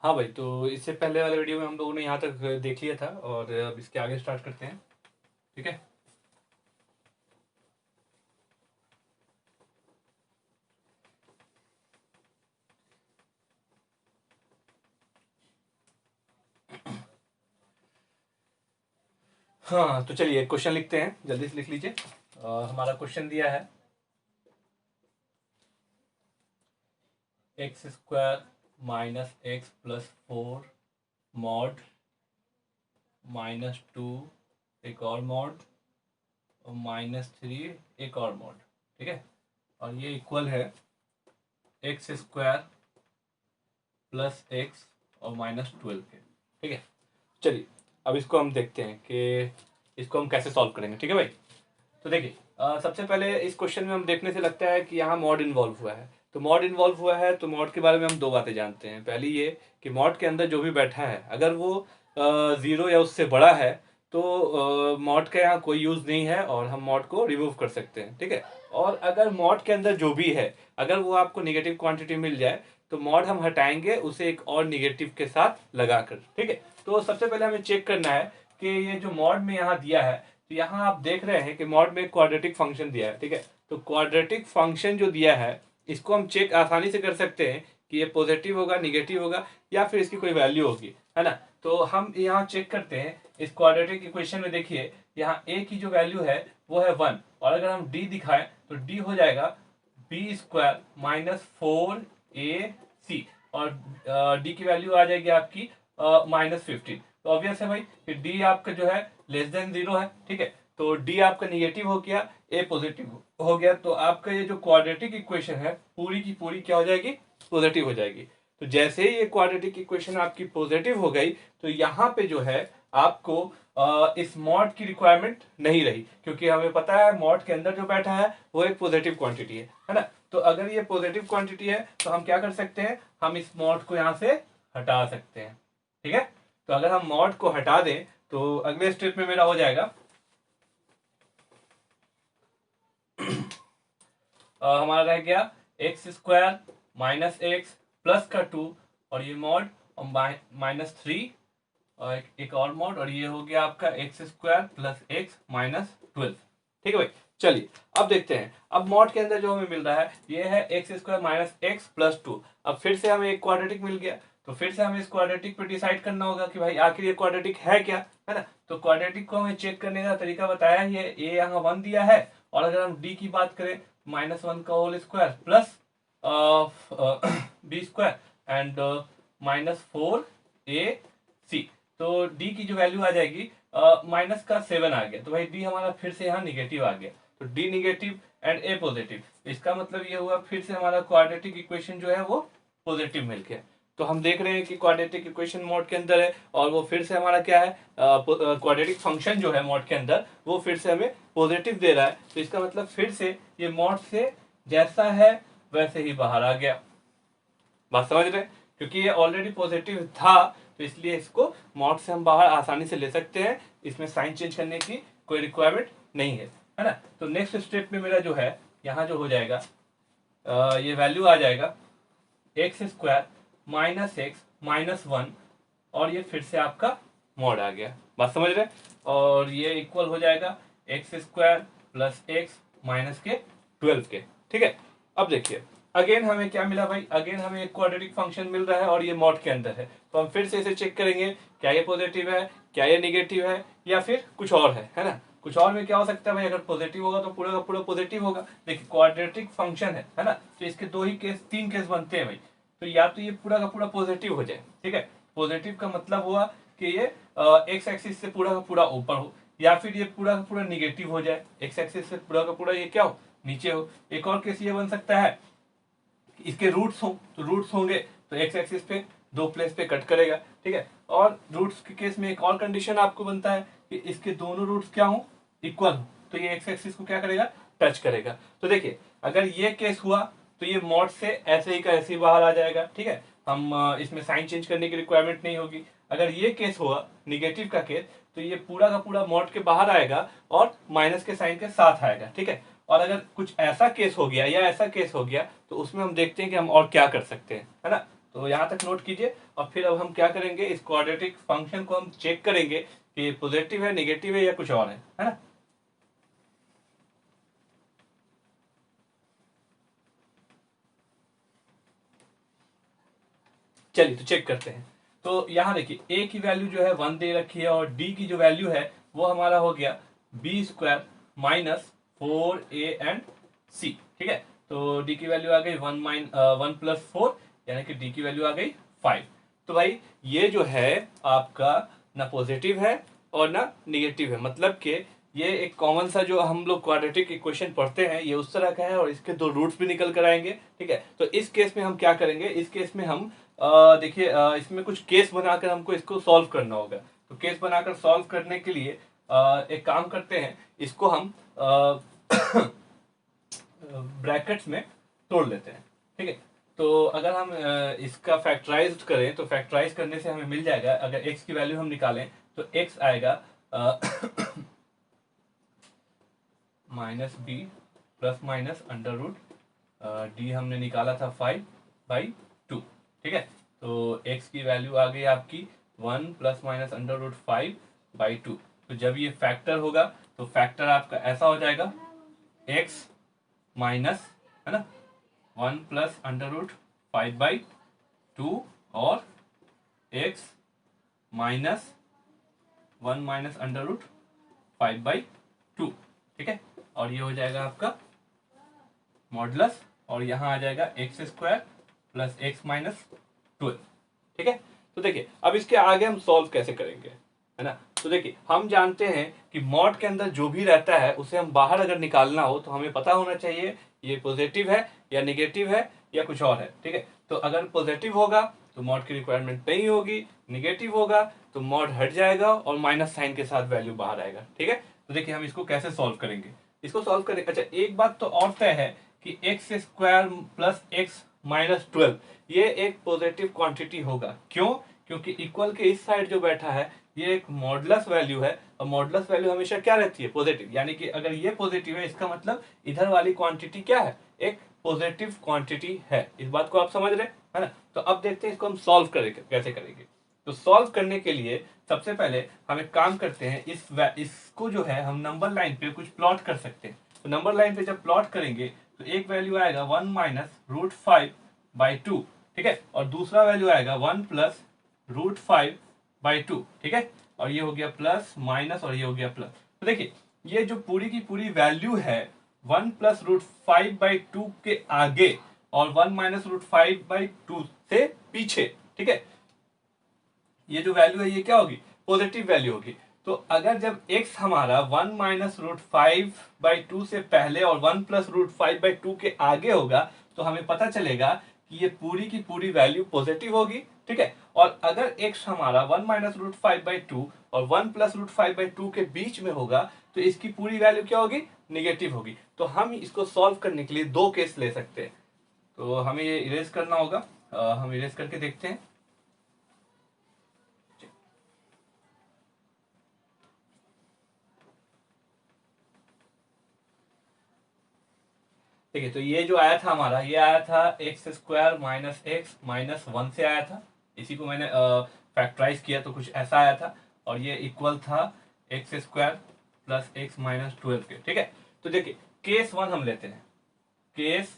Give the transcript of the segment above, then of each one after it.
हाँ भाई, तो इससे पहले वाले वीडियो में हम लोगों ने यहाँ तक देख लिया था और अब इसके आगे स्टार्ट करते हैं। ठीक है। हाँ, तो चलिए क्वेश्चन लिखते हैं, जल्दी से लिख लीजिए। हमारा क्वेश्चन दिया है x square minus x plus 4 mod -2 एक और मॉड और -3 एक और मॉड। ठीक है, और ये इक्वल है एक्स स्क्वायर प्लस एक्स और -12 के। ठीक है, चलिए अब इसको हम देखते हैं कि इसको हम कैसे सॉल्व करेंगे। ठीक है भाई, तो देखिए सबसे पहले इस क्वेश्चन में हम देखने से लगता है कि यहाँ मॉड इन्वॉल्व हुआ है। तो मॉड इन्वॉल्व हुआ है तो मॉड के बारे में हम दो बातें जानते हैं। पहली ये कि मॉड के अंदर जो भी बैठा है अगर वो 0 या उससे बड़ा है तो मॉड का यहाँ कोई यूज़ नहीं है और हम मॉड को रिमूव कर सकते हैं। ठीक है, और अगर मॉड के अंदर जो भी है अगर वो आपको निगेटिव क्वांटिटी मिल जाए तो मॉड हम हटाएंगे उसे एक और निगेटिव के साथ लगाकर। ठीक है, तो सबसे पहले हमें चेक करना है कि ये जो मॉड में यहाँ दिया है, तो यहाँ आप देख रहे हैं कि मॉड में क्वाड्रेटिक फंक्शन दिया है। ठीक है, तो क्वाड्रेटिक फंक्शन जो दिया है इसको हम चेक आसानी से कर सकते हैं कि ये पॉजिटिव होगा, निगेटिव होगा या फिर इसकी कोई वैल्यू होगी, है ना। तो हम यहाँ चेक करते हैं इस क्वाड्रेटिक इक्वेशन में। देखिए यहाँ a की जो वैल्यू है वो है 1 और अगर हम d दिखाएं तो d हो जाएगा b स्क्वायर -4ac और d की वैल्यू आ जाएगी आपकी -15। तो ऑब्वियस है भाई कि d आपका जो है लेस देन 0 है। ठीक है, तो d आपका निगेटिव हो गया, a पॉजिटिव हो गया, तो आपका ये जो क्वाड्रेटिक इक्वेशन है पूरी की पूरी क्या हो जाएगी, पॉजिटिव हो जाएगी। तो जैसे ही ये क्वाड्रेटिक इक्वेशन आपकी पॉजिटिव हो गई तो यहाँ पे जो है आपको इस मॉड की रिक्वायरमेंट नहीं रही, क्योंकि हमें पता है मॉड के अंदर जो बैठा है वो एक पॉजिटिव क्वांटिटी है ना। तो अगर ये पॉजिटिव क्वांटिटी है तो हम क्या कर सकते हैं, हम इस मॉड को यहाँ से हटा सकते हैं। ठीक है, तो अगर हम मॉड को हटा दें तो अगले स्टेप में मेरा हो जाएगा हमारा रह गया x square minus x plus का 2 और ये मॉड और -3 और एक और मॉड और ये हो गया आपका एक्स स्क्वायर प्लस एक्स -12। ठीक है भाई, चलिए अब देखते हैं। अब मॉड के अंदर जो हमें मिल रहा है ये है x square minus x plus 2। अब फिर से हमें एक क्वाड्रेटिक मिल गया तो फिर से हमें इस क्वाड्रेटिक पे डिसाइड करना होगा कि भाई आखिर ये क्वाड्रेटिक है क्या, है ना। तो क्वाड्रेटिक को हमें चेक करने का तरीका बताया ही है, ए यहाँ 1 दिया है और अगर हम डी की बात करें -1 का whole square plus B square and -4ac। तो डी की जो वैल्यू आ जाएगी माइनस का 7 आ गया, तो भाई डी हमारा फिर से यहाँ निगेटिव आ गया। तो D negative and A positive, इसका मतलब ये हुआ फिर से हमारा क्वाड्रेटिक इक्वेशन जो है वो पॉजिटिव मिल गया। तो हम देख रहे हैं कि क्वाड्रेटिक इक्वेशन मॉड के अंदर है और वो फिर से हमारा क्या है, क्वाड्रेटिक फंक्शन जो है मॉड के अंदर वो फिर से हमें पॉजिटिव दे रहा है। तो इसका मतलब फिर से ये मॉड से जैसा है वैसे ही बाहर आ गया। बात समझ रहे हैं, क्योंकि ये ऑलरेडी पॉजिटिव था तो इसलिए इसको मॉड से हम बाहर आसानी से ले सकते हैं, इसमें साइन चेंज करने की कोई रिक्वायरमेंट नहीं है ना। तो नेक्स्ट स्टेप में मेरा जो है यहाँ जो हो जाएगा ये वैल्यू आ जाएगा एक्स स्क्वायर माइनस एक्स -1 और ये फिर से आपका मॉड आ गया। बात समझ रहे हैं, और ये इक्वल हो जाएगा एक्स स्क्वायर प्लस एक्स -12 के। ठीक है, अब देखिए अगेन हमें क्या मिला भाई, अगेन हमें एक क्वाड्रेटिक फंक्शन मिल रहा है और ये मॉड के अंदर है। तो हम फिर से इसे चेक करेंगे क्या ये पॉजिटिव है, क्या ये निगेटिव है या फिर कुछ और है ना। कुछ और में क्या हो सकता है भाई, अगर पॉजिटिव होगा तो पूरा का पूरा पॉजिटिव होगा। देखिए क्वाड्रेटिक फंक्शन है ना, तो इसके दो ही केस, तीन केस बनते हैं भाई। तो या तो ये पूरा का पूरा पॉजिटिव हो जाए, ठीक है, पॉजिटिव का मतलब हुआ कि ये एक्स एक्सिस से पूरा का पूरा ऊपर हो, या फिर ये पूरा का पूरा निगेटिव हो जाए, एक्स एक्सिस से पूरा का पूरा ये क्या हो, नीचे हो। एक और केस ये बन सकता है इसके रूट्स हो, तो रूट्स होंगे तो एक्स एक्सिस पे दो प्लेस पे कट करेगा। ठीक है, और रूट्स के केस में एक और कंडीशन आपको बनता है कि इसके दोनों रूट्स क्या हो, इक्वल हो, तो ये एक्स एक्सिस को क्या करेगा, टच करेगा। तो देखिए अगर ये केस हुआ तो ये मॉड से ऐसे ही का ऐसे ही बाहर आ जाएगा। ठीक है, हम इसमें साइन चेंज करने की रिक्वायरमेंट नहीं होगी। अगर ये केस हुआ निगेटिव का केस तो ये पूरा का पूरा मॉड के बाहर आएगा और माइनस के साइन के साथ आएगा। ठीक है, और अगर कुछ ऐसा केस हो गया या ऐसा केस हो गया तो उसमें हम देखते हैं कि हम और क्या कर सकते हैं, है ना। तो यहाँ तक नोट कीजिए। और फिर अब हम क्या करेंगे, इस क्वाड्रेटिक फंक्शन को हम चेक करेंगे कि पॉजिटिव है, नेगेटिव है या कुछ और है ना। चलिए तो चेक करते हैं। तो यहाँ देखिए a की वैल्यू जो है 1 दे रखी है और d की जो वैल्यू है वो हमारा हो गया b² minus 4a and c। ठीक है, तो d की वैल्यू आ गई 1 प्लस 4, यानी कि d की वैल्यू आ गई 5। तो भाई ये जो है आपका ना पॉजिटिव है और ना निगेटिव है, मतलब कि ये एक कॉमन सा जो हम लोग क्वाड्रेटिक इक्वेशन पढ़ते हैं ये उस तरह का है और इसके दो रूट्स भी निकल कर आएंगे। ठीक है, तो इस केस में हम क्या करेंगे, इस केस में हम देखिए इसमें कुछ केस बनाकर हमको इसको सॉल्व करना होगा। तो केस बनाकर सॉल्व करने के लिए एक काम करते हैं, इसको हम ब्रैकेट्स में तोड़ लेते हैं। ठीक है, तो अगर हम इसका फैक्टराइज करें तो फैक्टराइज करने से हमें मिल जाएगा, अगर x की वैल्यू हम निकालें तो x आएगा -b plus minus under root D हमने निकाला था 5/2। ठीक है, तो x की वैल्यू आ गई आपकी 1 प्लस माइनस अंडर रूट 5/2। तो जब ये फैक्टर होगा तो फैक्टर आपका ऐसा हो जाएगा x माइनस, है ना, 1 प्लस अंडर रूट 5/2 और x minus 1 minus under root 5/2। ठीक है, और ये हो जाएगा आपका मॉडुलस और यहाँ आ जाएगा x² प्लस x माइनस 12। ठीक है, तो देखिए अब इसके आगे हम सॉल्व कैसे करेंगे, है ना। तो देखिए हम जानते हैं कि मॉड के अंदर जो भी रहता है उसे हम बाहर अगर निकालना हो तो हमें पता होना चाहिए ये पॉजिटिव है या निगेटिव है या कुछ और है। ठीक है, तो अगर पॉजिटिव होगा तो मॉड की रिक्वायरमेंट नहीं होगी, निगेटिव होगा तो मॉड हट जाएगा और माइनस साइन के साथ वैल्यू बाहर आएगा। ठीक है, तो देखिए हम इसको कैसे सॉल्व करेंगे, इसको सॉल्व करें। अच्छा, एक बात तो और तय है कि x² प्लस x माइनस 12 ये एक पॉजिटिव क्वांटिटी होगा। क्यों? क्योंकि इक्वल के इस साइड जो बैठा है ये एक मॉडुलस वैल्यू है और मॉडुलस वैल्यू हमेशा क्या रहती है, पॉजिटिव। यानी कि अगर ये पॉजिटिव है इसका मतलब इधर वाली क्वांटिटी क्या है, एक पॉजिटिव क्वांटिटी है। इस बात को आप समझ रहे हैं ना। तो अब देखते हैं इसको हम सॉल्व करेंगे, कैसे करेंगे। तो सॉल्व करने के लिए सबसे पहले हम एक काम करते हैं, इसको जो है हम नंबर लाइन पे कुछ प्लॉट कर सकते हैं। तो नंबर लाइन पे जब प्लॉट करेंगे तो एक वैल्यू आएगा 1 माइनस रूट 5/2। ठीक है, और दूसरा वैल्यू आएगा 1 प्लस रूट 5/2। ठीक है, और ये हो गया प्लस माइनस और ये हो गया प्लस। तो देखिए ये जो पूरी की पूरी वैल्यू है 1 प्लस रूट 5/2 के आगे और 1 माइनस रूट 5/2 से पीछे। ठीक है, ये जो वैल्यू है ये क्या होगी, पॉजिटिव वैल्यू होगी। तो अगर जब x हमारा 1 माइनस रूट 5/2 से पहले और 1 प्लस रूट 5/2 के आगे होगा तो हमें पता चलेगा कि ये पूरी की पूरी वैल्यू पॉजिटिव होगी। ठीक है, और अगर x हमारा 1 माइनस रूट 5/2 और 1 प्लस रूट 5/2 के बीच में होगा तो इसकी पूरी वैल्यू क्या होगी, निगेटिव होगी। तो हम इसको सॉल्व करने के लिए दो केस ले सकते हैं। तो हमें ये इरेज करना होगा, हम इरेज करके देखते हैं। ठीक है, तो ये जो आया था हमारा, ये आया था x² माइनस x माइनस 1 से आया था। इसी को मैंने फैक्टराइज किया तो कुछ ऐसा आया था और ये इक्वल था x² प्लस x माइनस 12 के। ठीक है, तो देखिए केस 1 हम लेते हैं, केस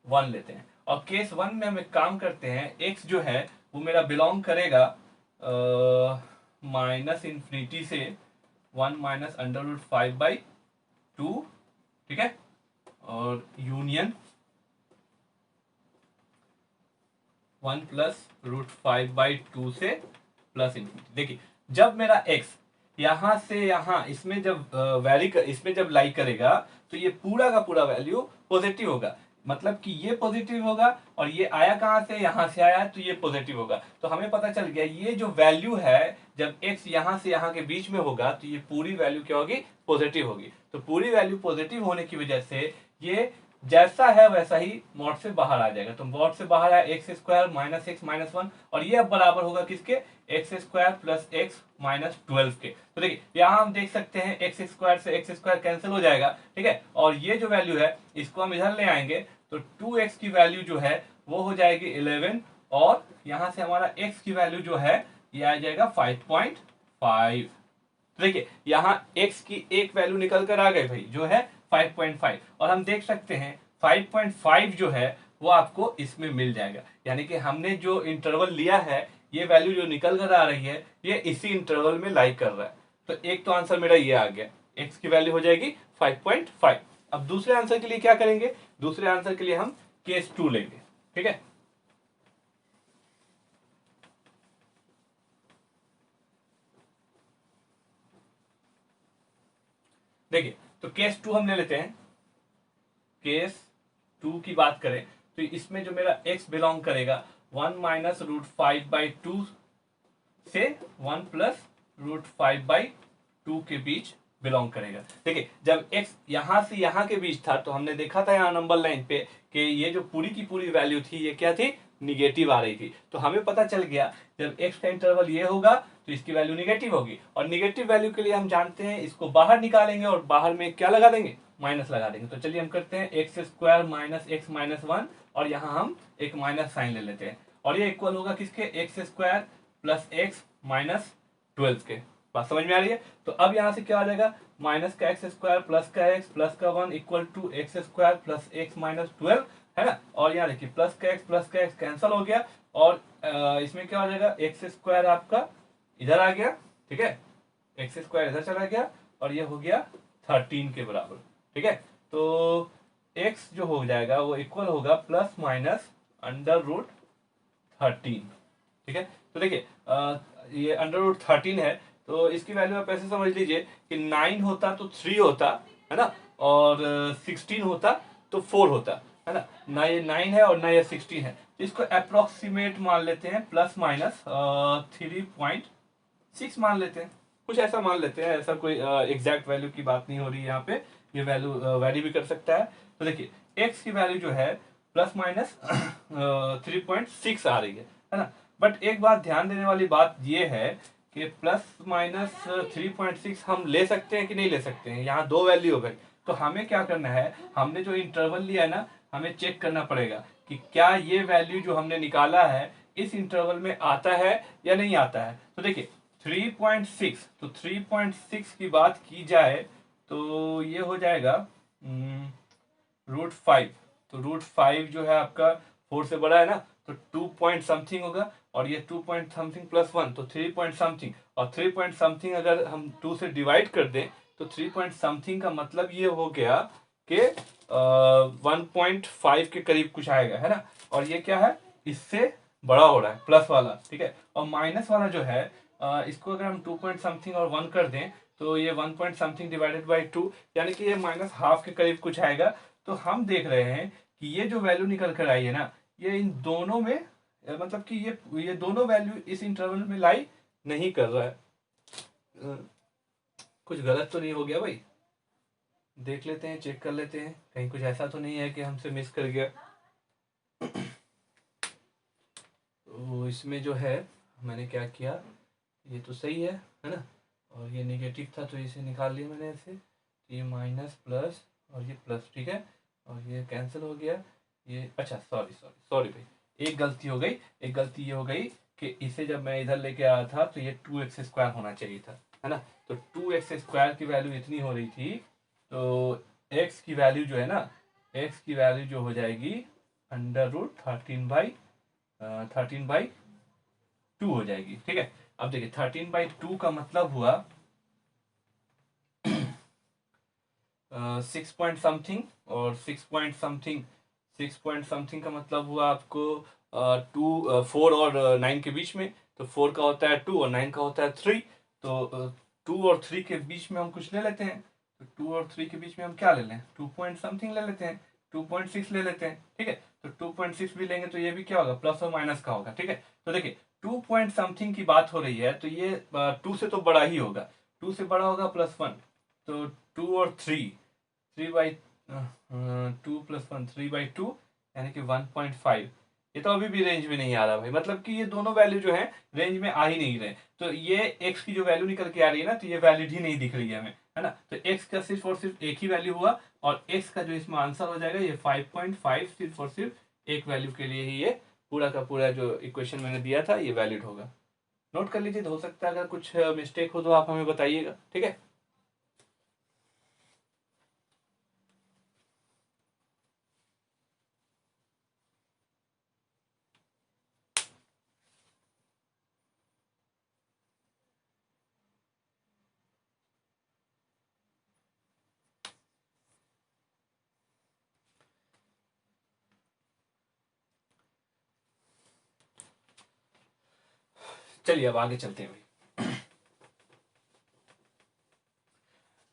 1 लेते हैं और केस 1 में हम एक काम करते हैं, x जो है वो मेरा बिलोंग करेगा माइनस इन्फिनिटी से 1 माइनस अंडर रूट 5/2। ठीक है, और यूनियन 1 प्लस रूट 5/2 से प्लस इन्फिनिटी। देखिए जब मेरा x यहां से यहां इसमें जब इसमें जब लाई करेगा तो ये पूरा का पूरा वैल्यू पॉजिटिव होगा। मतलब कि ये पॉजिटिव होगा और ये आया कहां से, यहां से आया तो ये पॉजिटिव होगा। तो हमें पता चल गया ये जो वैल्यू है जब x यहां से यहां के बीच में होगा तो ये पूरी वैल्यू क्या होगी, पॉजिटिव होगी। तो पूरी वैल्यू पॉजिटिव होने की वजह से ये जैसा है वैसा ही मॉड से बाहर आ जाएगा। तो मॉड से बाहर है x² माइनस x माइनस 1 और ये अब बराबर होगा किसके, x² प्लस x माइनस 12 के। तो देखिए यहाँ हम देख सकते हैं x² से x² कैंसिल हो जाएगा। ठीक है, और ये जो वैल्यू है इसको हम इधर ले आएंगे तो 2x की वैल्यू जो है वो हो जाएगी 11 और यहाँ से हमारा x की वैल्यू जो है ये आ जाएगा 5.5। देखिए यहाँ x की एक वैल्यू निकल कर आ गई भाई जो है 5.5, और हम देख सकते हैं 5.5 जो है वो आपको इसमें मिल जाएगा, यानी कि हमने जो इंटरवल लिया है ये वैल्यू जो निकल कर आ रही है ये इसी इंटरवल में लाई कर रहा है। तो एक तो आंसर मेरा ये आ गया, x की वैल्यू हो जाएगी 5.5। अब दूसरे आंसर के लिए क्या करेंगे, दूसरे आंसर के लिए हम केस 2 लेंगे, ठीक है। देखिए तो केस 2 हम ले लेते हैं। केस 2 की बात करें तो इसमें जो मेरा x बिलोंग करेगा 1 माइनस रूट 5/2 से 1 प्लस रूट 5/2 के बीच बिलोंग करेगा। देखिए जब x यहां से यहां के बीच था तो हमने देखा था यहाँ नंबर लाइन पे कि ये जो पूरी की पूरी वैल्यू थी ये क्या थी, निगेटिव आ रही थी। तो हमें पता चल गया जब x का इंटरवल ये होगा तो इसकी वैल्यू निगेटिव होगी, और निगेटिव वैल्यू के लिए हम जानते हैं इसको बाहर निकालेंगे और बाहर में क्या लगा देंगे, माइनस लगा देंगे। तो चलिए हम करते हैं x square minus x minus 1, और यहाँ हम एक माइनस साइन ले लेते हैं, और ये इक्वल होगा किसके, x square plus x minus 12 के। बात समझ में आ रही है। तो अब यहाँ से क्या आ जाएगा, माइनस का एक्स स्क्वायर प्लस का एक्स प्लस का 1 equal to x square plus x minus 12, है ना। और यहाँ देखिए प्लस का एक्स कैंसिल हो गया, और इसमें क्या हो जाएगा, एक्स स्क्वायर आपका इधर आ गया, ठीक है, एक्स स्क्वायर इधर चला गया, और ये हो गया 13 के बराबर, ठीक है। तो x जो हो जाएगा वो इक्वल होगा प्लस माइनस अंडर रूट 13, ठीक है। तो देखिए ये अंडर रूट 13 है, तो इसकी वैल्यू आप ऐसे समझ लीजिए कि 9 होता तो 3 होता, है ना, और 16 होता तो 4 होता, है ना। ना ये 9 है और ना ये 16 है, तो इसको अप्रोक्सीमेट मान लेते हैं, प्लस माइनस 3.6 मान लेते हैं, कुछ ऐसा मान लेते हैं। ऐसा कोई एग्जैक्ट वैल्यू की बात नहीं हो रही है यहाँ पे, ये वैल्यू वैरी भी कर सकता है। तो देखिए x की वैल्यू जो है प्लस माइनस 3.6 आ रही है ना। बट एक बात ध्यान देने वाली बात ये है कि प्लस माइनस 3.6 हम ले सकते हैं कि नहीं ले सकते हैं, यहाँ दो वैल्यू हो गई। तो हमें क्या करना है, हमने जो इंटरवल लिया है ना, हमें चेक करना पड़ेगा कि क्या ये वैल्यू जो हमने निकाला है इस इंटरवल में आता है या नहीं आता है। तो देखिए 3.6, तो 3.6 की बात की जाए तो ये हो जाएगा √5। तो √5 जो है आपका 4 से बड़ा है ना, तो 2 पॉइंट समथिंग होगा, और ये 2 पॉइंट समथिंग प्लस 1 तो 3 पॉइंट समथिंग, और 3 पॉइंट समथिंग अगर हम 2 से डिवाइड कर दें तो 3 पॉइंट समथिंग का मतलब ये हो गया कि 1.5 के करीब कुछ आएगा, है ना। और ये क्या है, इससे बड़ा हो रहा है प्लस वाला, ठीक है। और माइनस वाला जो है इसको अगर हम 2 पॉइंट समथिंग और 1 कर दें तो ये 1 पॉइंट समथिंग डिवाइडेड बाई 2, यानी कि ये माइनस हाफ के करीब कुछ आएगा। तो हम देख रहे हैं कि ये जो वैल्यू निकल कर आई है ना, ये इन दोनों में मतलब कि ये दोनों वैल्यू इस इंटरवल में लाई नहीं कर रहा है। कुछ गलत तो नहीं हो गया भाई, देख लेते हैं, चेक कर लेते हैं, कहीं कुछ ऐसा तो नहीं है कि हमसे मिस कर गया। तो इसमें जो है मैंने क्या किया, ये तो सही है ना, और ये नेगेटिव था तो इसे निकाल लिया मैंने ऐसे, ये माइनस प्लस और ये प्लस, ठीक है, और ये कैंसिल हो गया। ये अच्छा सॉरी भाई, एक गलती हो गई, एक गलती ये हो गई कि इसे जब मैं इधर लेके आया था तो ये 2x स्क्वायर होना चाहिए था, है ना। तो 2x स्क्वायर की वैल्यू इतनी हो रही थी, तो x की वैल्यू जो है ना, x की वैल्यू जो हो जाएगी अंडर रूट 13/2 हो जाएगी, ठीक है। अब देखिए 13/2 का मतलब हुआ 6 पॉइंट समथिंग, और 6 पॉइंट समथिंग का मतलब हुआ आपको 4 और 9 के बीच में। तो 4 का होता है 2 और 9 का होता है 3, तो 2 और 3 के बीच में हम कुछ ले लेते हैं। तो 2 और 3 के बीच में हम क्या ले लें, 2 पॉइंट समथिंग ले लेते हैं, 2.6 ले लेते हैं, ठीक है। तो 2.6 भी लेंगे तो ये भी क्या होगा, प्लस और माइनस का होगा, ठीक है। तो देखिए 2 पॉइंट समथिंग की बात हो रही है, तो ये 2 से तो बड़ा ही होगा, 2 से बड़ा होगा प्लस 1, तो 2 और 2 प्लस 1 3/2, यानी कि 1.5। ये तो अभी भी रेंज में नहीं आ रहा भाई, मतलब कि ये दोनों वैल्यू जो है रेंज में आ ही नहीं रहे। तो ये x की जो वैल्यू निकल के आ रही है ना, तो ये वैलिड ही नहीं दिख रही है हमें, है ना। तो x का सिर्फ और सिर्फ एक ही वैल्यू हुआ, और x का जो इसमें आंसर हो जाएगा ये 5.5 सिर्फ और सिर्फ एक वैल्यू के लिए ही ये पूरा का पूरा जो इक्वेशन मैंने दिया था ये वैलिड होगा। नोट कर लीजिए, हो सकता है अगर कुछ मिस्टेक हो तो आप हमें बताइएगा, ठीक है। चलिए अब आगे चलते हैं भाई।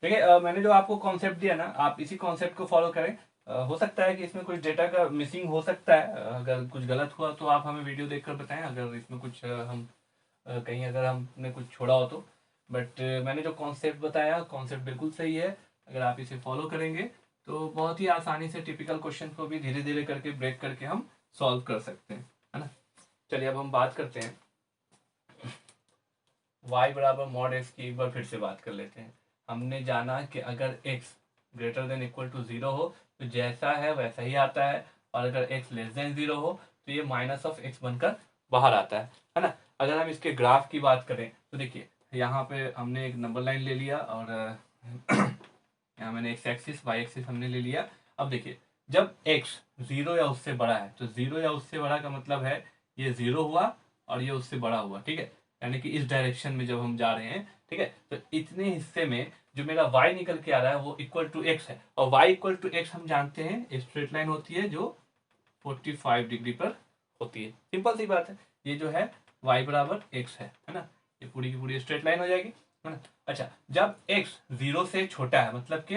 देखिए मैंने जो आपको कॉन्सेप्ट दिया ना, आप इसी कॉन्सेप्ट को फॉलो करें। हो सकता है कि इसमें कुछ डेटा का मिसिंग हो सकता है, अगर कुछ गलत हुआ तो आप हमें वीडियो देखकर बताएं, अगर इसमें कुछ कहीं अगर हमने कुछ छोड़ा हो तो। बट मैंने जो कॉन्सेप्ट बताया, कॉन्सेप्ट बिल्कुल सही है। अगर आप इसे फॉलो करेंगे तो बहुत ही आसानी से टिपिकल क्वेश्चन को भी धीरे धीरे करके ब्रेक करके हम सॉल्व कर सकते हैं, है ना। चलिए अब हम बात करते हैं y बराबर मॉड x की, एक बार फिर से बात कर लेते हैं। हमने जाना कि अगर x greater than equal to 0 हो तो जैसा है वैसा ही आता है, और अगर x लेस देन 0 हो तो ये माइनस ऑफ x बनकर बाहर आता है ना। अगर हम इसके ग्राफ की बात करें तो देखिए यहाँ पे हमने एक नंबर लाइन ले लिया, और यहाँ मैंने x एक्सिस y एक्सिस हमने ले लिया। अब देखिए जब x 0 या उससे बड़ा है, तो 0 या उससे बड़ा का मतलब है ये 0 हुआ और ये उससे बड़ा हुआ, ठीक है। यानी कि इस डायरेक्शन में जब हम जा रहे हैं, ठीक है, तो इतने हिस्से में जो मेरा y निकल के आ रहा है वो इक्वल टू x है, और y इक्वल टू x हम जानते हैं स्ट्रेट लाइन होती है जो 45 डिग्री पर होती है। सिंपल सी बात है, ये जो है y बराबर x है ना। ये पूरी की पूरी स्ट्रेट लाइन हो जाएगी, है ना। अच्छा, जब x 0 से छोटा है, मतलब कि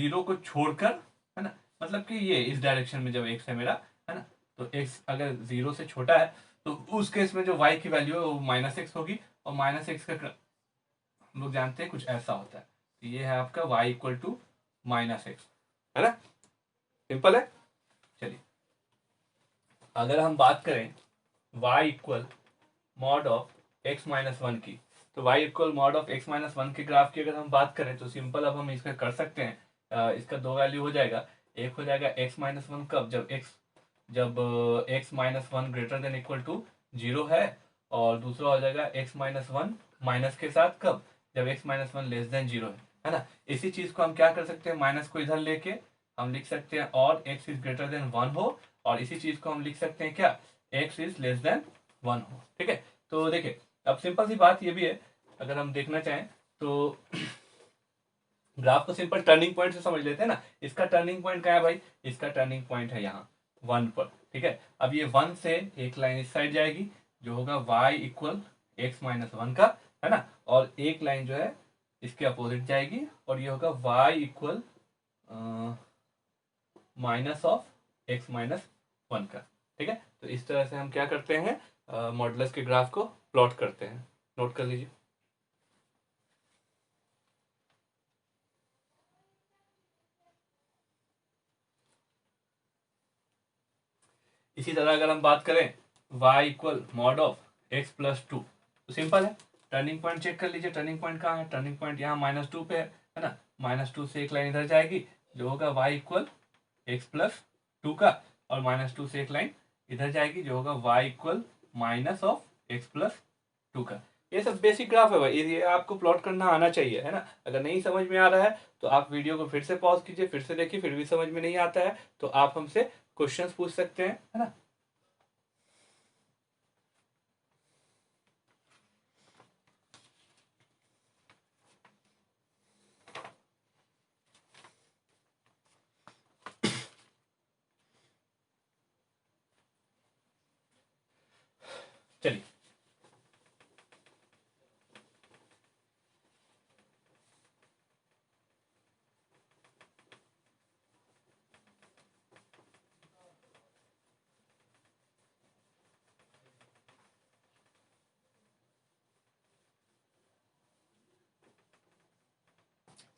0 को छोड़कर, है ना, मतलब कि ये इस डायरेक्शन में जब x है मेरा, है ना, तो x अगर 0 से छोटा है तो उस केस में जो y की वैल्यू है वो माइनस एक्स होगी, और माइनस एक्स का हम लोग जानते हैं कुछ ऐसा होता है। तो ये है आपका y equal to minus x, है ना। सिंपल है। चलिए अगर हम बात करें y equal mod of x minus one की, तो y equal mod of x minus one के ग्राफ की अगर हम बात करें तो सिंपल अब हम इसका कर सकते हैं। इसका दो वैल्यू हो जाएगा। एक हो जाएगा x माइनस वन कब, जब x minus one greater than equal to 0 है, और दूसरा हो जाएगा x माइनस वन माइनस के साथ कब, जब x minus one less than 0 है ना। इसी चीज को हम क्या कर सकते हैं, माइनस को इधर लेके हम लिख सकते हैं और x इज ग्रेटर देन 1 हो, और इसी चीज को हम लिख सकते हैं क्या, x इज लेस देन 1 हो, ठीक है। तो देखिए अब सिंपल सी बात ये भी है, अगर हम देखना चाहें तो ग्राफ को सिंपल टर्निंग पॉइंट से समझ लेते हैं ना। इसका टर्निंग पॉइंट क्या है भाई, इसका टर्निंग पॉइंट है यहाँ 1 पर, ठीक है। अब ये 1 से एक लाइन इस साइड जाएगी जो होगा y equal x minus one का, है ना, और एक लाइन जो है इसके अपोजिट जाएगी और ये होगा y equal minus of x minus one का, ठीक है। तो इस तरह से हम क्या करते हैं, मॉडुलस के ग्राफ को प्लॉट करते हैं। नोट कर लीजिए। इसी तरह अगर हम बात करें y equal mod of x plus two, तो सिंपल है, टर्निंग पॉइंट चेक कर लीजिए। टर्निंग पॉइंट कहाँ है, टर्निंग पॉइंट यहाँ माइनस टू पे है ना। माइनस टू से एक लाइन इधर जाएगी जो होगा y equal x plus two का, और माइनस टू से एक लाइन इधर जाएगी जो होगा y equal minus of x plus two का। ये सब बेसिक ग्राफ है भाई, ये आपको प्लॉट करना आना चाहिए, है ना। अगर नहीं समझ में आ रहा है तो आप वीडियो को फिर से पॉज कीजिए, फिर से देखिए, फिर भी समझ में नहीं आता है तो आप हमसे क्वेश्चंस पूछ सकते हैं, है ना। चलिए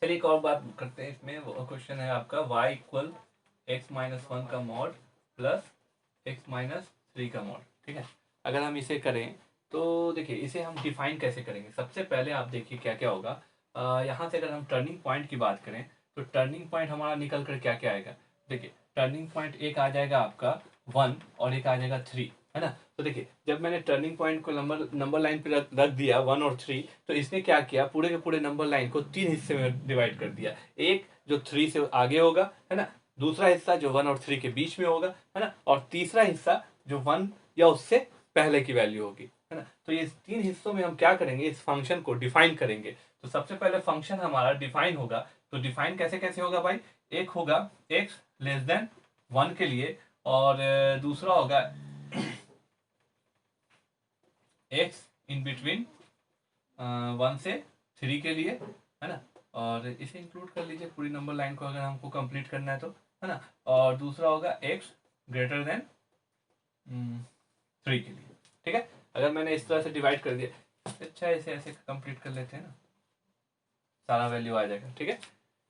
चलिए एक और बात करते हैं। इसमें वो क्वेश्चन है आपका y equal x minus one का mod plus x minus three का मॉड, ठीक है। अगर हम इसे करें तो देखिए इसे हम डिफाइन कैसे करेंगे। सबसे पहले आप देखिए क्या क्या होगा। यहाँ से अगर हम टर्निंग पॉइंट की बात करें तो टर्निंग पॉइंट हमारा निकल कर क्या क्या आएगा। देखिए टर्निंग पॉइंट एक आ जाएगा आपका 1 और एक आ जाएगा 3, है ना। तो देखिए जब मैंने टर्निंग पॉइंट को नंबर लाइन पे रख दिया 1 और 3, तो इसने क्या किया, पूरे के पूरे नंबर लाइन को 3 हिस्से में डिवाइड कर दिया। एक जो 3 से आगे होगा, है ना, दूसरा हिस्सा जो 1 और 3 के बीच में होगा, है ना, और तीसरा हिस्सा जो 1 या उससे पहले की वैल्यू होगी, है ना। तो ये 3 हिस्सों में हम क्या करेंगे, इस फंक्शन को डिफाइन करेंगे। तो सबसे पहले फंक्शन हमारा डिफाइन होगा। तो डिफाइन कैसे कैसे होगा भाई, एक होगा x लेस देन 1 के लिए, और दूसरा होगा x इन बिटवीन 1 से 3 के लिए, है ना, और इसे इंक्लूड कर लीजिए पूरी नंबर लाइन को अगर हमको कंप्लीट करना है तो, है ना। और दूसरा होगा x ग्रेटर देन 3 के लिए, ठीक है। अगर मैंने इस तरह से डिवाइड कर दिया, अच्छा ऐसे ऐसे कंप्लीट कर लेते हैं ना, सारा वैल्यू आ जाएगा, ठीक है।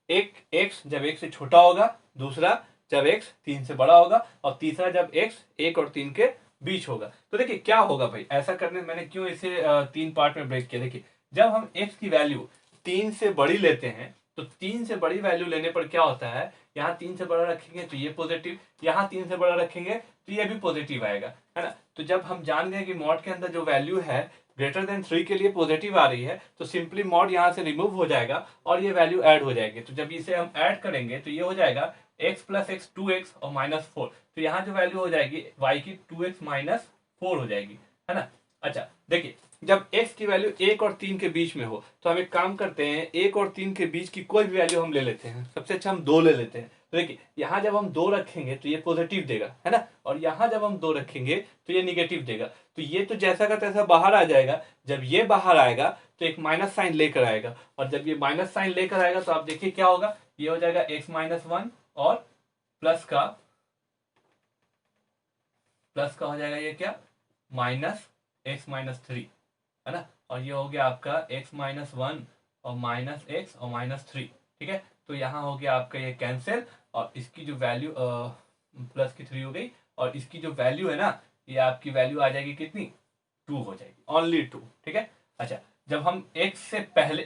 एक x जब 1 से छोटा होगा, दूसरा जब x 3 से बड़ा होगा, और तीसरा जब x 1 और 3 के बीच होगा। तो देखिए क्या होगा भाई, ऐसा करने मैंने क्यों इसे 3 पार्ट में ब्रेक किया। देखिए जब हम x की वैल्यू 3 से बड़ी लेते हैं, तो 3 से बड़ी वैल्यू लेने पर क्या होता है, यहाँ 3 से बड़ा रखेंगे तो ये पॉजिटिव, यहाँ 3 से बड़ा रखेंगे तो ये भी पॉजिटिव आएगा, है ना। तो जब हम जान गए कि मॉड के अंदर जो वैल्यू है ग्रेटर देन 3 के लिए पॉजिटिव आ रही है, तो सिंपली मॉड यहाँ से रिमूव हो जाएगा और ये वैल्यू ऐड हो जाएगी। तो जब इसे हम ऐड करेंगे तो ये हो जाएगा x प्लस एक्स 2x और -4। तो यहाँ जो वैल्यू हो जाएगी y की 2x -4 हो जाएगी, है ना। अच्छा देखिए जब x की वैल्यू 1 और 3 के बीच में हो, तो हम एक काम करते हैं, 1 और 3 के बीच की कोई भी वैल्यू हम ले लेते हैं। सबसे अच्छा हम 2 ले लेते हैं। तो देखिए यहाँ जब हम 2 रखेंगे तो ये पॉजिटिव देगा, है ना, और यहाँ जब हम 2 रखेंगे तो ये निगेटिव देगा। तो ये तो जैसा का तैसा बाहर आ जाएगा। जब ये बाहर आएगा तो एक माइनस साइन लेकर आएगा, और जब ये माइनस साइन लेकर आएगा तो आप देखिए क्या होगा, ये हो जाएगा x-1 और प्लस का हो जाएगा ये क्या, -x-3, है ना, और ये हो गया आपका x-1 और -x और -3, ठीक है। तो यहाँ हो गया आपका ये कैंसिल, और इसकी जो वैल्यू प्लस की 3 हो गई, और इसकी जो वैल्यू है ना, ये आपकी वैल्यू आ जाएगी कितनी, 2 हो जाएगी, ओनली 2, ठीक है। अच्छा जब हम x से पहले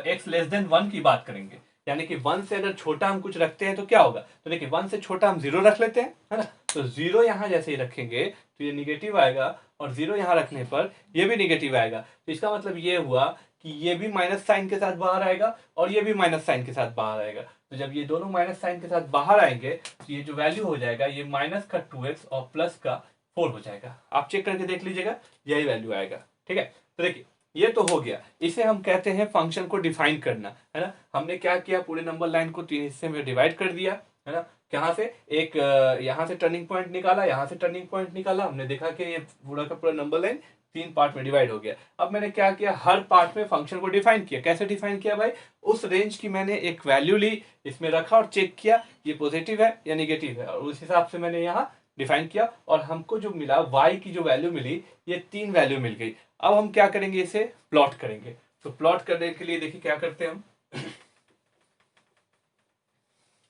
x लेस देन 1 की बात करेंगे, यानी कि 1 से अगर छोटा हम कुछ रखते हैं तो क्या होगा, तो देखिए 1 से छोटा हम 0 रख लेते हैं, है ना। तो 0 यहाँ जैसे ही रखेंगे तो ये निगेटिव आएगा, और 0 यहाँ रखने पर ये भी निगेटिव आएगा। तो इसका मतलब ये हुआ कि ये भी माइनस साइन के साथ बाहर आएगा, और ये भी माइनस साइन के साथ बाहर आएगा। तो जब ये दोनों माइनस साइन के साथ बाहर आएंगे तो ये जो वैल्यू हो जाएगा, ये माइनस का 2x और प्लस का 4 हो जाएगा। आप चेक करके देख लीजिएगा, यही वैल्यू आएगा, ठीक है। तो देखिए ये तो हो गया, इसे हम कहते हैं फंक्शन को डिफाइन करना, है ना। हमने क्या किया, पूरे नंबर लाइन को 3 हिस्से में डिवाइड कर दिया, है ना। कहाँ से, एक यहाँ से टर्निंग पॉइंट निकाला, यहाँ से टर्निंग पॉइंट निकाला, हमने देखा कि ये पूरा का पूरा नंबर लाइन 3 पार्ट में डिवाइड हो गया। अब मैंने क्या किया, हर पार्ट में फंक्शन को डिफाइन किया। कैसे डिफाइन किया भाई, उस रेंज की मैंने एक वैल्यू ली, इसमें रखा और चेक किया ये पॉजिटिव है या निगेटिव है, और उस हिसाब से मैंने यहाँ डिफाइन किया, और हमको जो मिला y की जो वैल्यू मिली, ये 3 वैल्यू मिल गई। अब हम क्या करेंगे, इसे प्लॉट करेंगे। तो प्लॉट करने के लिए देखिए क्या करते हैं हम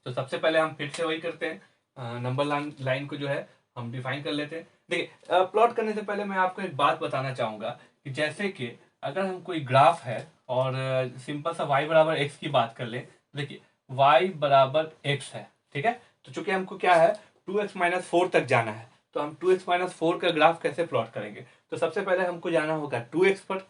तो सबसे पहले हम फिर से वही करते हैं, नंबर लाइन को जो है हम डिफाइन कर लेते हैं। देखिए प्लॉट करने से पहले मैं आपको एक बात बताना चाहूंगा कि जैसे कि अगर हम कोई ग्राफ है और सिंपल सा y बराबर एक्स की बात कर ले, देखिए y बराबर एक्स है, ठीक है। तो चूंकि हमको क्या है 2x-4 तक जाना है, तो हम 2x-4 का ग्राफ कैसे प्लॉट करेंगे। तो सबसे पहले हमको जाना होगा 2x पर,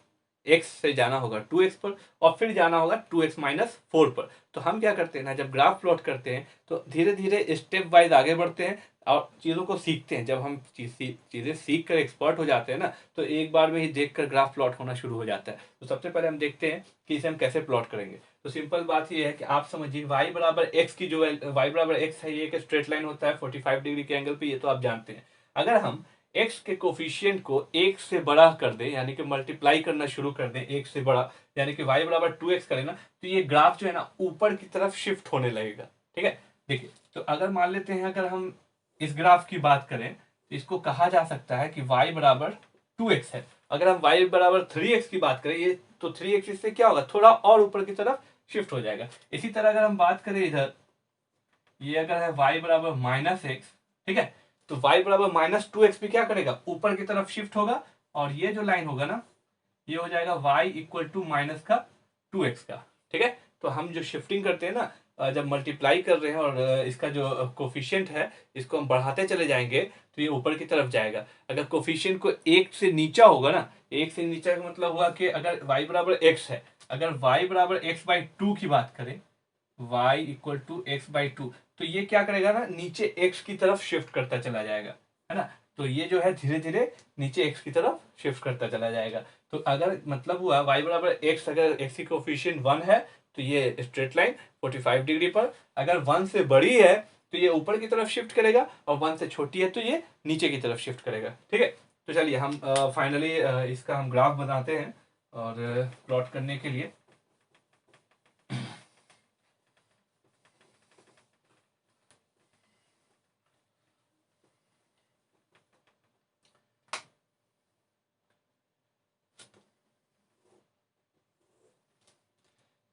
x से जाना होगा 2x पर, और फिर जाना होगा 2x-4 पर। तो हम क्या करते हैं ना, जब ग्राफ प्लॉट करते हैं तो धीरे धीरे स्टेप वाइज आगे बढ़ते हैं और चीज़ों को सीखते हैं। जब हम चीज़ें सीख कर एक्सपर्ट हो जाते हैं ना, तो एक बार में ही देख कर ग्राफ प्लॉट होना शुरू हो जाता है। तो सबसे पहले हम देखते हैं कि इसे हम कैसे प्लॉट करेंगे। तो सिंपल बात ये है कि आप समझिए y बराबर एक्स की जो y बराबर एक्स है, ये एक स्ट्रेट लाइन होता है 45 डिग्री के एंगल पे, ये तो आप जानते हैं। अगर हम x के कोफिशिएंट को 1 से बड़ा कर दें, यानी कि मल्टीप्लाई करना शुरू कर दें 1 से बड़ा, यानी कि y बराबर 2x करें ना, तो ये ग्राफ जो है ना ऊपर की तरफ शिफ्ट होने लगेगा, ठीक है। देखिए तो अगर मान लेते हैं, अगर हम इस ग्राफ की बात करें तो इसको कहा जा सकता है कि y बराबर 2x है। अगर हम y बराबर 3x की बात करें, ये तो 3x इससे क्या होगा, थोड़ा और ऊपर की तरफ शिफ्ट हो जाएगा। इसी तरह अगर हम बात करें इधर, ये अगर है y बराबर -x, ठीक है, तो y बराबर -2x भी क्या करेगा, ऊपर की तरफ शिफ्ट होगा, और ये जो लाइन होगा ना, ये हो जाएगा y इक्वल टू माइनस का 2x का, ठीक है। तो हम जो शिफ्टिंग करते हैं ना, जब मल्टीप्लाई कर रहे हैं और इसका जो कोफिशिएंट है इसको हम बढ़ाते चले जाएंगे तो ये ऊपर की तरफ जाएगा। अगर कोफिशिएंट को एक से नीचा होगा ना, एक से नीचा का मतलब हुआ कि अगर y बराबर x है, अगर y बराबर x/2 की बात करें, y इक्वल टू x/2, तो ये क्या करेगा ना, नीचे x की तरफ शिफ्ट करता चला जाएगा, है ना। तो ये जो है धीरे धीरे नीचे x की तरफ शिफ्ट करता चला जाएगा। तो अगर मतलब हुआ y बराबर x, अगर x की कोफिशिएंट 1 है तो ये स्ट्रेट लाइन 45 डिग्री पर, अगर 1 से बड़ी है तो ये ऊपर की तरफ शिफ्ट करेगा, और 1 से छोटी है तो ये नीचे की तरफ शिफ्ट करेगा। ठीक है, तो चलिए हम फाइनली इसका हम ग्राफ बनाते हैं और प्लॉट करने के लिए।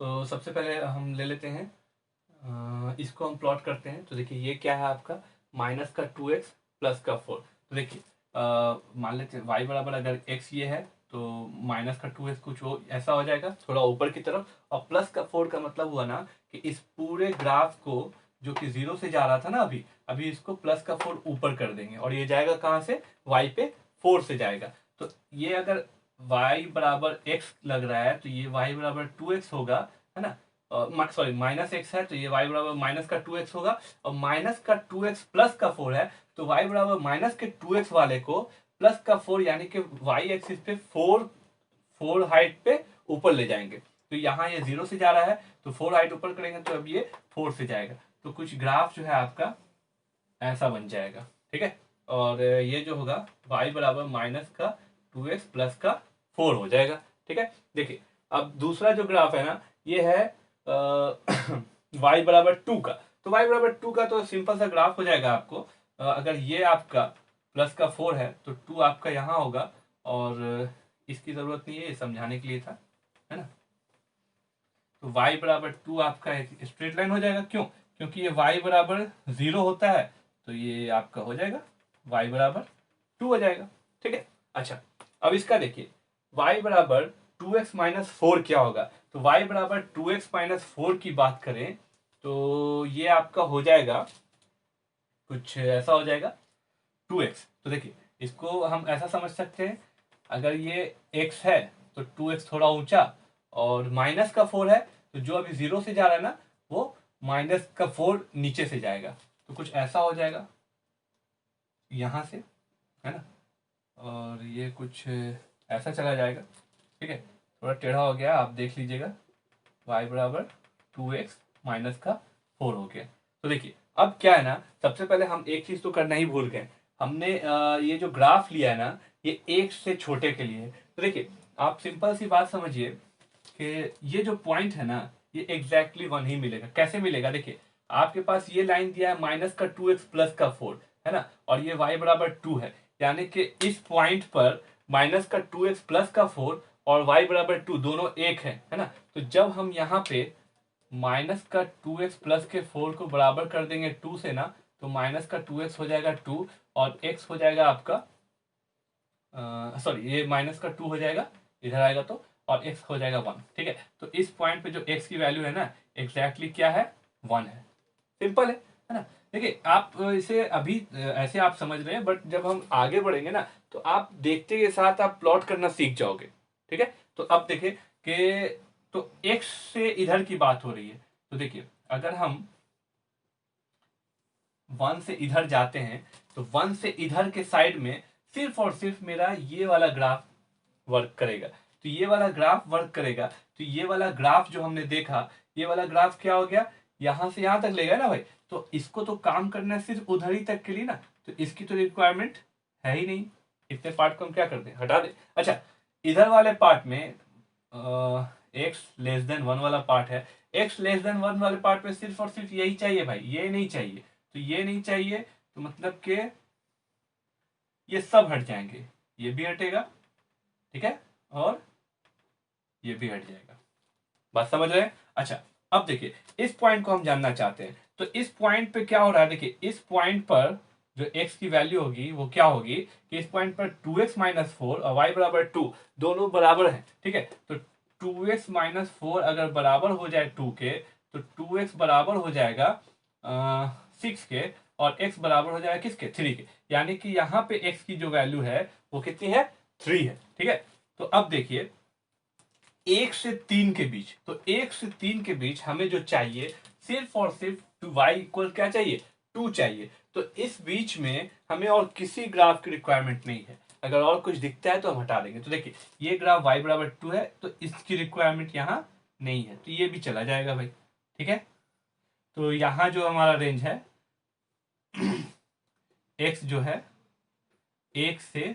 तो सबसे पहले हम ले लेते हैं इसको हम प्लॉट करते हैं। तो देखिए ये क्या है आपका, माइनस का 2x प्लस का 4। तो देखिए मान लेते हैं y बराबर अगर x ये है तो माइनस का 2x कुछ हो ऐसा हो जाएगा थोड़ा ऊपर की तरफ, और प्लस का 4 का मतलब हुआ ना कि इस पूरे ग्राफ को जो कि 0 से जा रहा था ना, अभी अभी इसको प्लस का 4 ऊपर कर देंगे और ये जाएगा कहाँ से, y पे 4 से जाएगा। तो ये अगर y बराबर x लग रहा है तो ये y बराबर 2x होगा, है ना। सॉरी माइनस एक्स है तो ये y बराबर माइनस का 2x होगा, और माइनस का 2x प्लस का 4 है तो y बराबर माइनस के 2x वाले को प्लस का 4 यानी कि y एक्सिस पे 4 हाइट पे ऊपर ले जाएंगे। तो यहाँ ये 0 से जा रहा है तो 4 हाइट ऊपर करेंगे तो अब ये 4 से जाएगा। तो कुछ ग्राफ जो है आपका ऐसा बन जाएगा। ठीक है, और ये जो होगा y बराबर माइनस का 2x प्लस का 4 हो जाएगा। ठीक है, देखिए अब दूसरा जो ग्राफ है ना ये है y बराबर 2 का। तो y बराबर 2 का तो सिंपल सा ग्राफ हो जाएगा आपको। अगर ये आपका प्लस का 4 है तो 2 आपका यहाँ होगा, और इसकी जरूरत नहीं है, ये समझाने के लिए था, है ना। तो y बराबर 2 आपका एक स्ट्रेट लाइन हो जाएगा, क्यों, क्योंकि ये y बराबर 0 होता है तो ये आपका हो जाएगा y बराबर 2 हो जाएगा। ठीक है, अच्छा अब इसका देखिए y बराबर 2x माइनस 4 क्या होगा। तो y बराबर 2x माइनस 4 की बात करें तो ये आपका हो जाएगा कुछ ऐसा हो जाएगा 2x। तो देखिए इसको हम ऐसा समझ सकते हैं, अगर ये x है तो 2x थोड़ा ऊंचा, और माइनस का 4 है तो जो अभी 0 से जा रहा है ना वो माइनस का 4 नीचे से जाएगा। तो कुछ ऐसा हो जाएगा यहाँ से, है ना, और ये कुछ ऐसा चला जाएगा। ठीक है, थोड़ा टेढ़ा हो गया, आप देख लीजिएगा, y बराबर 2x माइनस का 4 हो गया। तो देखिए अब क्या है ना, सबसे पहले हम एक चीज तो करना ही भूल गए, हमने ये जो ग्राफ लिया है ना ये एक से छोटे के लिए है। तो देखिए आप सिंपल सी बात समझिए कि ये जो पॉइंट है ना ये एग्जैक्टली 1 ही मिलेगा। कैसे मिलेगा, देखिए आपके पास ये लाइन दिया है माइनस का 2x प्लस का 4, है ना, और ये y बराबर 2 है, यानी कि इस पॉइंट पर माइनस का 2x प्लस का 4 और y बराबर 2 दोनों एक है ना। तो जब हम यहाँ पे माइनस का 2x प्लस के 4 को बराबर कर देंगे 2 से ना, तो माइनस का 2x हो जाएगा 2 और x हो जाएगा आपका सॉरी ये माइनस का 2 हो जाएगा इधर आएगा तो, और x हो जाएगा 1। ठीक है, तो इस पॉइंट पे जो x की वैल्यू है ना एग्जैक्टली क्या है, 1 है। सिंपल है ना। देखिए आप इसे अभी ऐसे आप समझ रहे हैं, बट जब हम आगे बढ़ेंगे ना तो आप देखते के साथ आप प्लॉट करना सीख जाओगे। ठीक है, तो अब देखिए कि तो x से इधर की बात हो रही है, तो देखिए अगर हम 1 से इधर जाते हैं तो 1 से इधर के साइड में सिर्फ और सिर्फ मेरा ये वाला ग्राफ वर्क करेगा। तो ये वाला ग्राफ वर्क करेगा, तो ये वाला ग्राफ जो हमने देखा ये वाला ग्राफ क्या हो गया, यहां से यहां तक लेगा ना भाई, तो इसको तो काम करना है सिर्फ उधर ही तक के लिए ना, तो इसकी तो रिक्वायरमेंट है ही नहीं, इतने पार्ट को हम क्या कर दें, हटा दें। अच्छा इधर वाले पार्ट में एक्स लेस देन 1 वाला पार्ट है, एक्स लेस देन 1 वाले पार्ट में सिर्फ और सिर्फ यही चाहिए भाई, ये नहीं चाहिए। तो ये नहीं चाहिए तो मतलब के ये सब हट जाएंगे, ये भी हटेगा, ठीक है, और ये भी हट जाएगा। बात समझ रहे हैं। अच्छा अब देखिए इस पॉइंट को हम जानना चाहते हैं, तो इस पॉइंट पे क्या हो रहा है, देखिए इस पॉइंट पर जो x की वैल्यू होगी वो क्या होगी कि इस पॉइंट पर 2x माइनस 4 और y बराबर 2 दोनों बराबर हैं। ठीक है, तो 2x माइनस 4 अगर बराबर हो जाए 2 के तो 2x बराबर हो जाएगा 6 के, और x बराबर हो जाएगा किसके, 3 के। यानी कि यहाँ पे x की जो वैल्यू है वो कितनी है, 3 है। ठीक है, तो अब देखिए 1 से 3 के बीच, तो 1 से 3 के बीच हमें जो चाहिए सिर्फ और सिर्फ y इक्वल क्या चाहिए, 2 चाहिए। तो इस बीच में हमें और किसी ग्राफ की रिक्वायरमेंट नहीं है। अगर और कुछ दिखता है तो हम हटा देंगे। तो देखिए ये ग्राफ y बराबर 2 है, तो इसकी रिक्वायरमेंट यहाँ नहीं है, तो ये भी चला जाएगा भाई। ठीक है, तो यहाँ जो हमारा रेंज है x जो है 1 से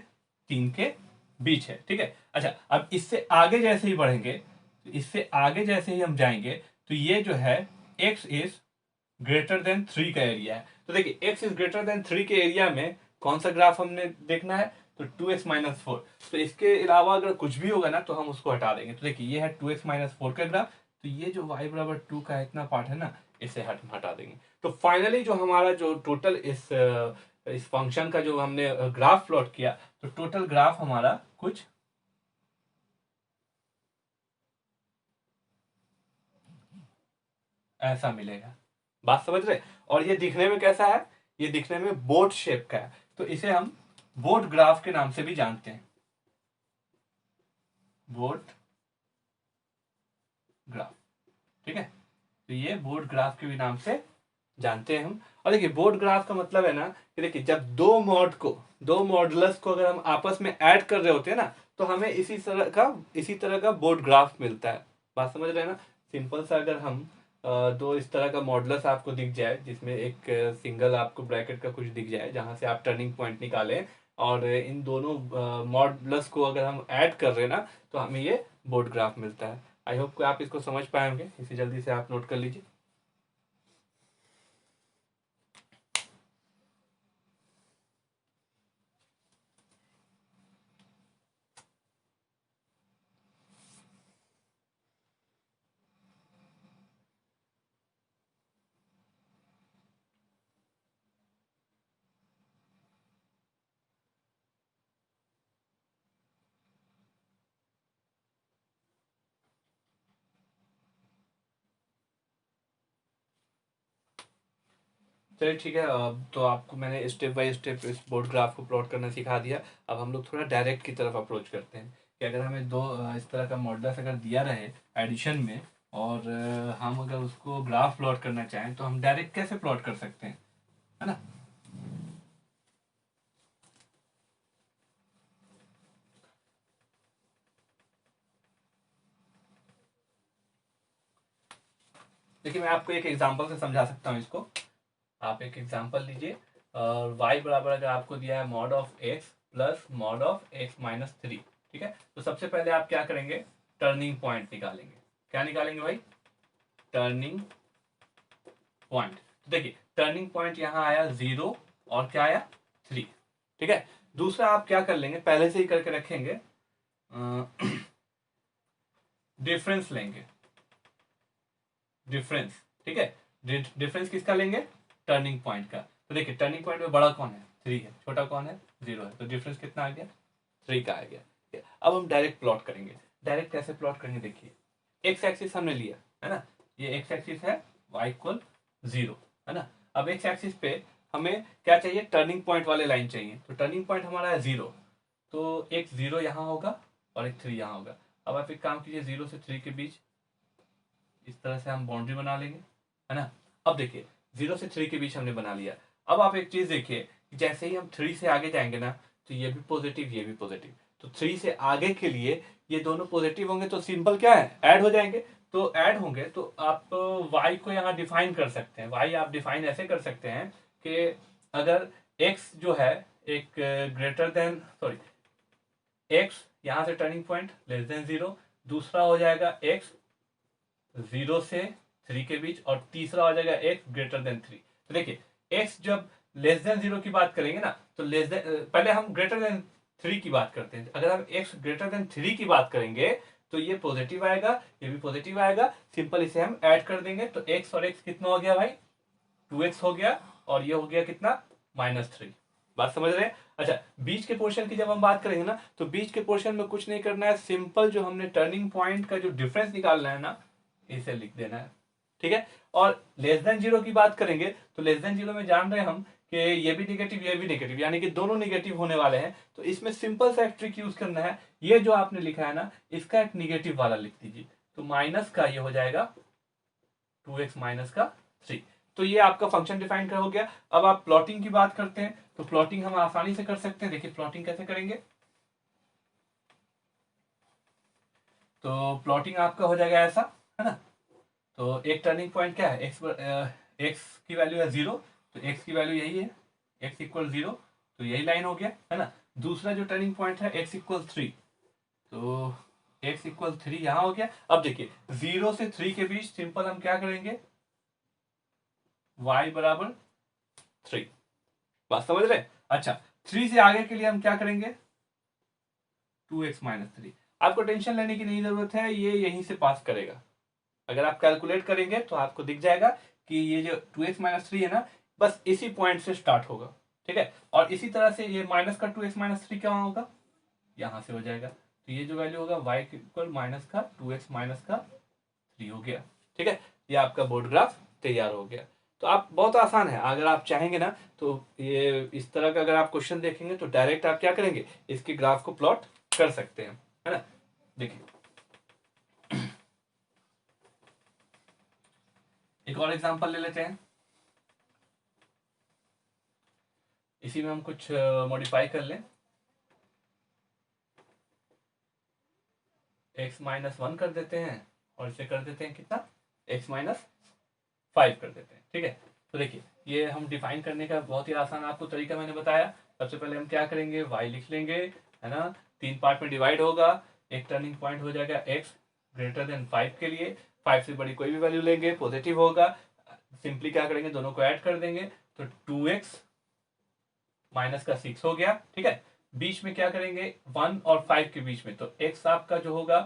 3 के बीच है। ठीक है, अच्छा अब इससे आगे जैसे ही बढ़ेंगे, तो इससे आगे जैसे ही हम जाएंगे, तो ये जो है x इज ग्रेटर देन 3 का एरिया है। तो देखिए x इज ग्रेटर देन 3 के एरिया में कौन सा ग्राफ हमने देखना है, तो 2x माइनस 4। तो इसके अलावा अगर कुछ भी होगा ना तो हम उसको हटा देंगे। तो देखिए ये है 2x माइनस 4 का ग्राफ, तो ये जो y बराबर 2 का इतना पार्ट है ना, इसे हटा देंगे। तो फाइनली जो हमारा जो टोटल इस फंक्शन का जो हमने ग्राफ प्लॉट किया, तो टोटल ग्राफ हमारा कुछ ऐसा मिलेगा। बात समझ रहे, और ये दिखने में कैसा है, ये दिखने में बोट शेप का है, तो इसे हम बोट ग्राफ के नाम से भी जानते हैं, बोट ग्राफ। ठीक है, तो ये बोट ग्राफ के भी नाम से जानते हैं हम। और देखिए बोट ग्राफ का मतलब है ना कि देखिए जब दो मॉडुलस को अगर हम आपस में ऐड कर रहे होते हैं ना, तो हमें इसी तरह का बोट ग्राफ मिलता है। बात समझ रहे हैं ना। सिंपल सा अगर हम दो इस तरह का मॉडुलस आपको दिख जाए, जिसमें एक सिंगल आपको ब्रैकेट का कुछ दिख जाए जहां से आप टर्निंग पॉइंट निकालें, और इन दोनों मॉडुलस को अगर हम ऐड कर रहे हैं ना, तो हमें ये बोट ग्राफ मिलता है। आई होप कि आप इसको समझ पाए होंगे, इसे जल्दी से आप नोट कर लीजिए। चलिए ठीक है, तो आपको मैंने स्टेप बाय स्टेप इस बोर्ड ग्राफ को प्लॉट करना सिखा दिया। अब हम लोग थोड़ा डायरेक्ट की तरफ अप्रोच करते हैं कि अगर हमें दो इस तरह का मॉडल्स अगर दिया रहे एडिशन में, और हम अगर उसको ग्राफ प्लॉट करना चाहें, तो हम डायरेक्ट कैसे प्लॉट कर सकते हैं, है ना। देखिए मैं आपको एक एग्जांपल से समझा सकता हूँ इसको। आप एक एग्जांपल लीजिए, और y बराबर अगर आपको दिया है mod of x plus mod of x minus 3। ठीक है, तो सबसे पहले आप क्या करेंगे, टर्निंग पॉइंट निकालेंगे। क्या निकालेंगे भाई, टर्निंग पॉइंट। तो देखिए टर्निंग पॉइंट यहाँ आया 0, और क्या आया 3। ठीक है, दूसरा आप क्या कर लेंगे, पहले से ही करके रखेंगे, डिफरेंस लेंगे, डिफरेंस। ठीक है, डिफरेंस किसका लेंगे, टर्निंग पॉइंट का। तो देखिए टर्निंग पॉइंट में बड़ा कौन है, 3 है, छोटा कौन है, 0 है, तो डिफरेंस कितना आ गया, 3 का आ गया। ठीक है, अब हम डायरेक्ट प्लॉट करेंगे। डायरेक्ट कैसे प्लॉट करेंगे, देखिए एक्स एक्सिस हमने लिया है ना, ये एक्स एक्सिस है, y इक्वल 0, है ना। अब एक्स एक्सिस पे हमें क्या चाहिए, टर्निंग पॉइंट वाले लाइन चाहिए। तो टर्निंग पॉइंट हमारा है 0, तो एक 0 यहाँ होगा और एक 3 यहाँ होगा। अब आप एक काम कीजिए, 0 से 3 के बीच इस तरह से हम बाउंड्री बना लेंगे, है ना। अब देखिए 0 से 3 के बीच हमने बना लिया। अब आप एक चीज देखिए, जैसे ही हम 3 से आगे जाएंगे ना, तो ये भी पॉजिटिव ये भी पॉजिटिव, तो 3 से आगे के लिए ये दोनों पॉजिटिव होंगे, तो सिंपल क्या है, ऐड हो जाएंगे। तो ऐड होंगे तो आप y को यहाँ डिफाइन कर सकते हैं। y आप डिफाइन ऐसे कर सकते हैं कि अगर x जो है एक ग्रेटर देन सॉरी x यहाँ से टर्निंग पॉइंट लेस देन 0, दूसरा हो जाएगा x 0 से 3 के बीच, और तीसरा हो जाएगा x ग्रेटर देन 3। तो देखिए x जब लेस देन 0 की बात करेंगे ना, तो लेस देन पहले हम ग्रेटर देन 3 की बात करते हैं। अगर हम x ग्रेटर देन 3 की बात करेंगे, तो ये पॉजिटिव आएगा, ये भी पॉजिटिव आएगा। सिंपल इसे हम ऐड कर देंगे, तो x और x कितना हो गया भाई, 2x हो गया, और ये हो गया कितना, -3। बात समझ रहे हैं। अच्छा बीच के पोर्शन की जब हम बात करेंगे ना, तो बीच के पोर्शन में कुछ नहीं करना है, सिंपल जो हमने टर्निंग पॉइंट का जो डिफरेंस निकालना है ना, इसे लिख देना है। ठीक है। और लेस देन जीरो की बात करेंगे तो लेस देन जीरो में जान रहे हैं हम कि ये भी निगेटिव ये भी निगेटिव, यानी कि दोनों निगेटिव होने वाले हैं। तो इसमें सिंपल सा एक ट्रिक यूज करना है, ये जो आपने लिखा है ना इसका एक निगेटिव वाला लिख दीजिए, तो माइनस का ये हो जाएगा 2x माइनस का 3। तो ये आपका फंक्शन डिफाइन कर हो गया। अब आप प्लॉटिंग की बात करते हैं तो प्लॉटिंग हम आसानी से कर सकते हैं। देखिए प्लॉटिंग कैसे करेंगे, तो प्लॉटिंग आपका हो जाएगा ऐसा, है ना। तो एक टर्निंग पॉइंट क्या है, एक्स की वैल्यू है 0, तो एक्स की वैल्यू यही है, एक्स इक्वल 0, तो यही लाइन हो गया, है ना। दूसरा जो टर्निंग पॉइंट है एक्स इक्वल 3, तो एक्स इक्वल 3 यहां हो गया। अब देखिए 0 से 3 के बीच सिंपल हम क्या करेंगे, y बराबर 3, बात समझ रहे। अच्छा 3 से आगे के लिए हम क्या करेंगे, 2x माइनस 3। आपको टेंशन लेने की नहीं जरूरत है, ये यहीं से पास करेगा। अगर आप कैलकुलेट करेंगे तो आपको दिख जाएगा कि ये जो 2x माइनस 3 है ना, बस इसी पॉइंट से स्टार्ट होगा, ठीक है। और इसी तरह से ये माइनस का 2x माइनस 3 क्या होगा, यहां से हो जाएगा। तो ये जो वैल्यू होगा y इक्वल माइनस का 2x माइनस का 3 हो गया, ठीक है। ये आपका बोर्ड ग्राफ तैयार हो गया। तो आप बहुत आसान है, अगर आप चाहेंगे ना तो ये इस तरह का अगर आप क्वेश्चन देखेंगे तो डायरेक्ट आप क्या करेंगे, इसके ग्राफ को प्लॉट कर सकते हैं, है ना। देखिए एक और एग्जांपल ले लेते हैं, इसी में हम कुछ मॉडिफाई कर लें, x माइनस 1 कर देते हैं और इसे कर देते हैं कितना, x माइनस 5 कर देते हैं, ठीक है। तो देखिए ये हम डिफाइन करने का बहुत ही आसान आपको तरीका मैंने बताया। सबसे पहले हम क्या करेंगे, y लिख लेंगे, है ना। 3 पार्ट में डिवाइड होगा, एक टर्निंग पॉइंट हो जाएगा x ग्रेटर देन 5 के लिए, 5 से बड़ी कोई भी वैल्यू लेंगे पॉजिटिव होगा। सिंपली क्या करेंगे, दोनों को ऐड कर देंगे, तो 2x माइनस का 6 हो गया, ठीक है। बीच में क्या करेंगे, 1 और 5 के बीच में, तो x आपका जो होगा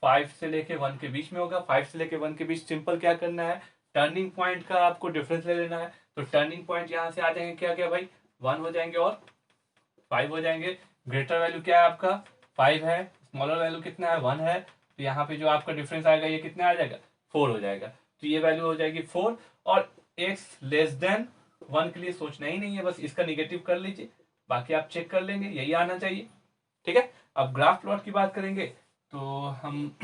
5 से लेके 1 के बीच में होगा। 5 से लेके 1 के बीच सिंपल क्या करना है, टर्निंग पॉइंट का आपको डिफरेंस ले लेना है। तो टर्निंग पॉइंट यहां से आ जाएंगे क्या क्या भाई, 1 हो जाएंगे और 5 हो जाएंगे। ग्रेटर वैल्यू क्या है आपका 5 है, स्मॉलर वैल्यू कितना है 1 है, तो यहाँ पे जो आपका डिफरेंस आएगा ये कितना आ जाएगा 4 हो जाएगा। तो ये वैल्यू हो जाएगी 4, और x लेस देन 1 के लिए सोचना ही नहीं है, बस इसका निगेटिव कर लीजिए, बाकी आप चेक कर लेंगे, यही आना चाहिए, ठीक है। अब ग्राफ प्लॉट की बात करेंगे तो हम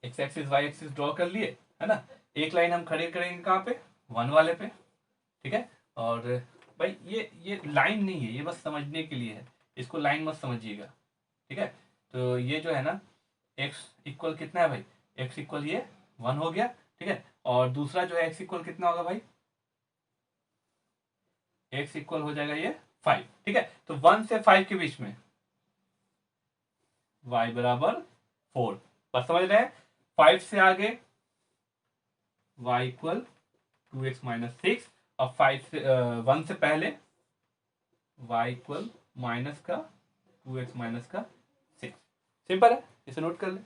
x axis y axis draw कर लिए, है ना। एक लाइन हम खड़े करेंगे कहाँ पे, 1 वाले पे, ठीक है। और भाई ये लाइन नहीं है, ये बस समझने के लिए है, इसको लाइन मत समझिएगा, ठीक है। तो ये जो है ना x इक्वल कितना है भाई, x इक्वल ये 1 हो गया, ठीक है। और दूसरा जो है x इक्वल कितना होगा भाई, x इक्वल हो जाएगा ये 5, ठीक है। तो 1 से 5 के बीच में y बराबर 4, बस समझ रहे हैं। 5 से आगे y इक्वल 2x माइनस 6, और 5 से 1 से पहले y इक्वल माइनस का 2x माइनस का 6। सिंपल है, इसे नोट कर ले।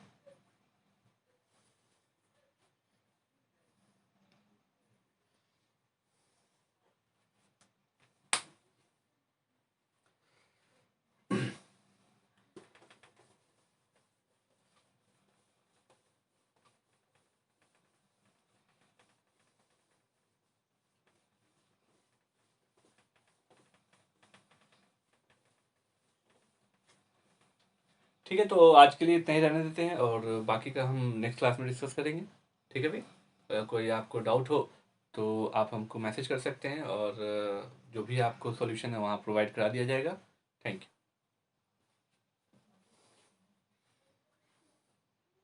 ठीक है, तो आज के लिए इतना ही रहने देते हैं, और बाकी का हम नेक्स्ट क्लास में डिस्कस करेंगे, ठीक है भाई। अगर कोई आपको डाउट हो तो आप हमको मैसेज कर सकते हैं, और जो भी आपको सॉल्यूशन है वहाँ प्रोवाइड करा दिया जाएगा। Thank you.